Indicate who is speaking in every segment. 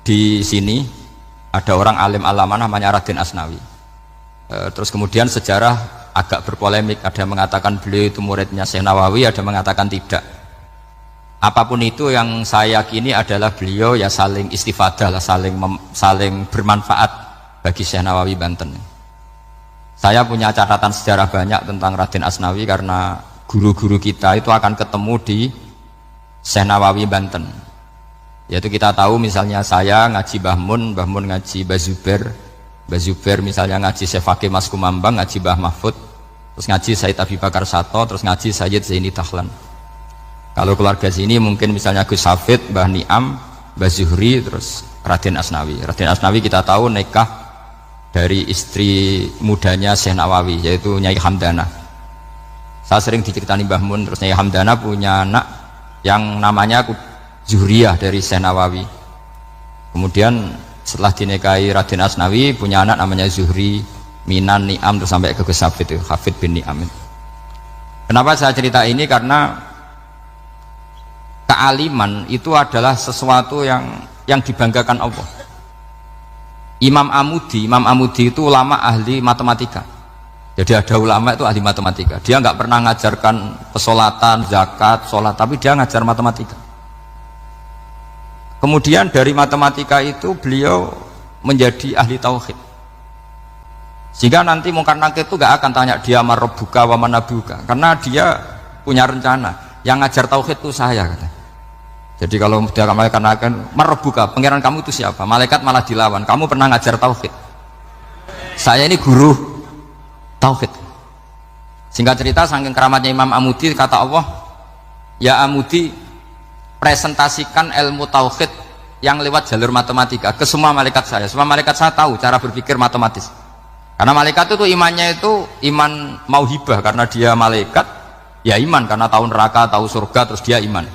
Speaker 1: di sini ada orang alim alama namanya Raden Asnawi. Terus kemudian sejarah agak berpolemik, ada yang mengatakan beliau itu muridnya Syekh Nawawi, ada yang mengatakan tidak. Apapun itu yang saya yakini adalah beliau ya saling istifadah lah, saling bermanfaat bagi Syekh Nawawi Banten. Saya punya catatan sejarah banyak tentang Raden Asnawi karena guru-guru kita itu akan ketemu di Syekh Nawawi Banten. Yaitu kita tahu misalnya saya ngaji Mbah Mun ngaji Mbah Zubair misalnya ngaji Syekh Fakih Mas Kumambang, ngaji Mbah Mahfud, terus ngaji Said Abi Bakar Sato, terus ngaji Sayyid Zaini Dahlan. Kalau keluarga sini mungkin misalnya Gus Hafid, Mbah Niam, Mbah Zuhri, terus Raden Asnawi. Raden Asnawi kita tahu nikah dari istri mudanya Syekh Nawawi, yaitu Nyai Hamdana. Saya sering diceritani Mbah Mun, terus Nyai Hamdana punya anak yang namanya Zuhriyah dari Syekh Nawawi. Kemudian setelah dinikahi Raden Asnawi punya anak namanya Zuhri, Minan, Niam, terus sampai ke Gus Hafid itu, Hafid bin Niam. Kenapa saya cerita ini? Karena kealiman itu adalah sesuatu yang dibanggakan Allah. Imam Amudi itu ulama ahli matematika. Jadi ada ulama itu ahli matematika. Dia nggak pernah ngajarkan pesolatan, zakat, sholat, tapi dia ngajar matematika. Kemudian dari matematika itu beliau menjadi ahli tauhid. Sehingga nanti Mungkar Nakir itu nggak akan tanya dia marabbuka wa manabuka, karena dia punya rencana. Yang ngajar tauhid itu saya, kata. Jadi kalau dia malaikat akan marabbuka, pangeran kamu itu siapa? Malaikat malah dilawan. Kamu pernah ngajar tauhid? Saya ini guru tauhid. Singkat cerita, saking keramatnya Imam Amudi, kata Allah, ya Amudi, presentasikan ilmu tauhid yang lewat jalur matematika ke semua malaikat saya. Semua malaikat saya tahu cara berpikir matematis. Karena malaikat itu imannya itu iman mauhibah, karena dia malaikat, ya iman karena tahu neraka, tahu surga, terus dia iman.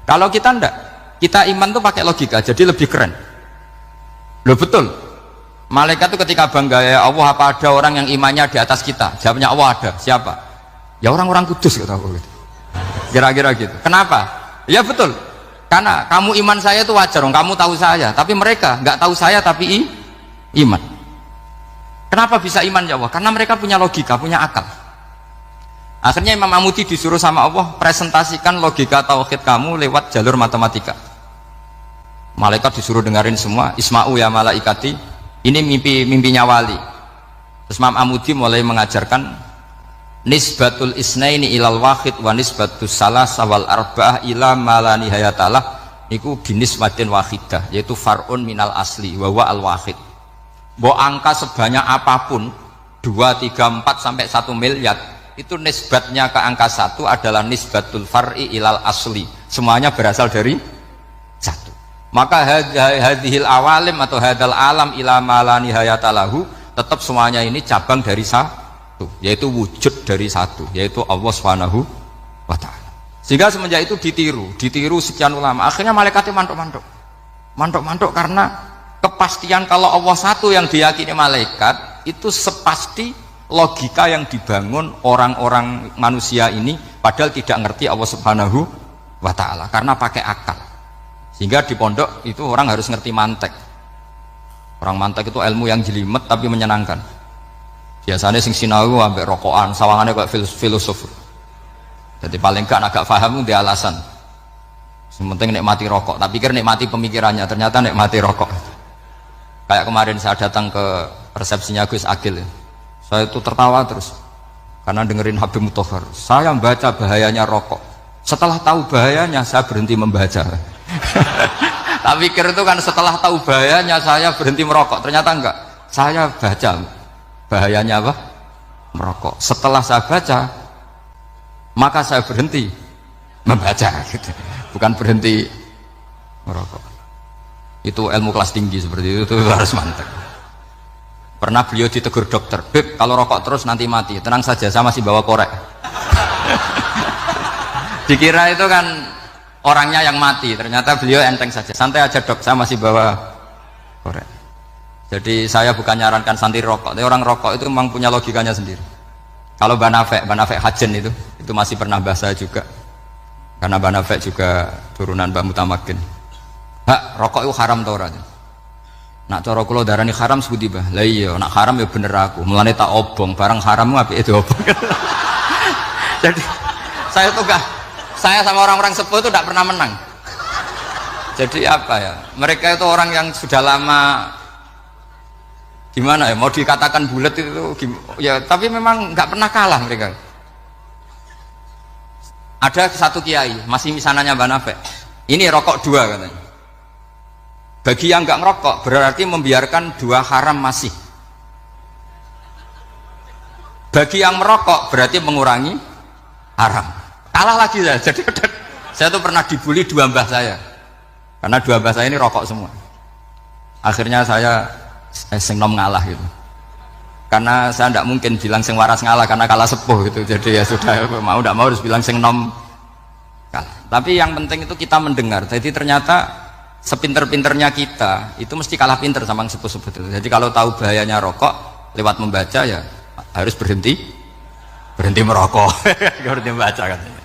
Speaker 1: Kalau kita enggak, kita iman tuh pakai logika, jadi lebih keren. Loh betul. Malaikat itu ketika bangga, ya Allah, apa ada orang yang imannya di atas kita? Jawabnya Allah ada. Siapa? Ya orang-orang kudus, kata Allah. Kira-kira gitu. Kenapa? Ya betul. Karena kamu iman saya itu wajar, kamu tahu saya, tapi mereka nggak tahu saya tapi iman. Kenapa bisa iman ya Allah? Karena mereka punya logika, punya akal. Akhirnya Imam Amudi disuruh sama Allah, presentasikan logika tauhid kamu lewat jalur matematika. Malaikat disuruh dengerin semua, Isma'u ya malaikati, ini mimpinya wali. Terus Imam Amudi mulai mengajarkan nisbatul isnaini ilal wahid wa nisbatus salasa wal arba'ah ila mala nihayatalah, niku binisbatin wahidah, yaitu far'un minal asli wa wa al wahid. Bo angka sebanyak apapun 2, 3, 4 sampai 1 miliar itu nisbatnya ke angka 1 adalah nisbatul far'i ilal asli, semuanya berasal dari 1. Maka hadhil awalim atau hadal alam ila mala nihayatalahu, tetap semuanya ini cabang dari 1, yaitu wujud dari 1, yaitu Allah Subhanahu wa ta'ala. Sehingga semenjak itu ditiru sekian ulama. Akhirnya malaikatnya mantuk karena kepastian kalau Allah satu yang diyakini malaikat itu sepasti logika yang dibangun orang-orang manusia ini, padahal tidak ngerti Allah Subhanahu wa ta'ala karena pakai akal. Sehingga di pondok itu orang harus ngerti mantek. Orang mantek itu ilmu yang jelimet tapi menyenangkan. Biasanya sing sinau ambek rokokan, sawangannya kayak filosof. Jadi paling gak agak paham dia alasan. Sementing nikmati rokok, tapi pikir nikmati pemikirannya, ternyata nikmati rokok. Kayak kemarin saya datang ke resepsinya Gus Agil, saya itu tertawa terus karena dengerin Habib Mutahar. Saya membaca bahayanya rokok, setelah tahu bahayanya saya berhenti membaca. Tak pikir itu kan setelah tahu bahayanya saya berhenti merokok, ternyata enggak. Saya baca bahayanya apa? Merokok. Setelah saya baca, maka saya berhenti membaca, gitu. Bukan berhenti merokok. Itu ilmu kelas tinggi seperti itu harus mantap. Pernah beliau ditegur dokter, Beb, kalau rokok terus nanti mati. Tenang saja, saya masih bawa korek. Dikira itu kan orangnya yang mati, ternyata beliau enteng saja. Santai aja dok, saya masih bawa korek. Jadi saya bukan nyarankan santri rokok, tapi orang rokok itu memang punya logikanya sendiri. Kalau Banafek Hajen itu masih pernah bahasa juga, karena Banafek juga turunan Mbah Mutamakin. Hak, rokok itu haram tau ora? Nak cara kula darani haram sebuti bah. Lah iya, nak haram ya bener aku. Mulane tak obong, barang haram apike diobong. Jadi saya tuh saya sama orang-orang sepuh itu tidak pernah menang. Jadi apa ya? Mereka itu orang yang sudah lama gimana ya? Mau dikatakan bulat itu ya, tapi memang nggak pernah kalah mereka. Ada satu kiai, masih misananya Mbak Nafek. Ini rokok 2 katanya. Bagi yang nggak ngerokok berarti membiarkan 2 haram masih. Bagi yang merokok berarti mengurangi haram. Kalah lagi saya. Jadi saya tuh pernah dibully 2 mbah saya. Karena 2 mbah saya ini rokok semua. Akhirnya saya sing nom ngalah gitu. Karena saya tidak mungkin bilang sing waras ngalah karena kalah sepuh gitu. Jadi ya sudah, mau tidak mau harus bilang sing nom kalah. Tapi yang penting itu kita mendengar. Jadi ternyata sepinter-pinternya kita itu mesti kalah pinter sama yang sepuh-sepuh itu. Jadi kalau tahu bahayanya rokok lewat membaca ya harus berhenti merokok. Berhenti membaca katanya.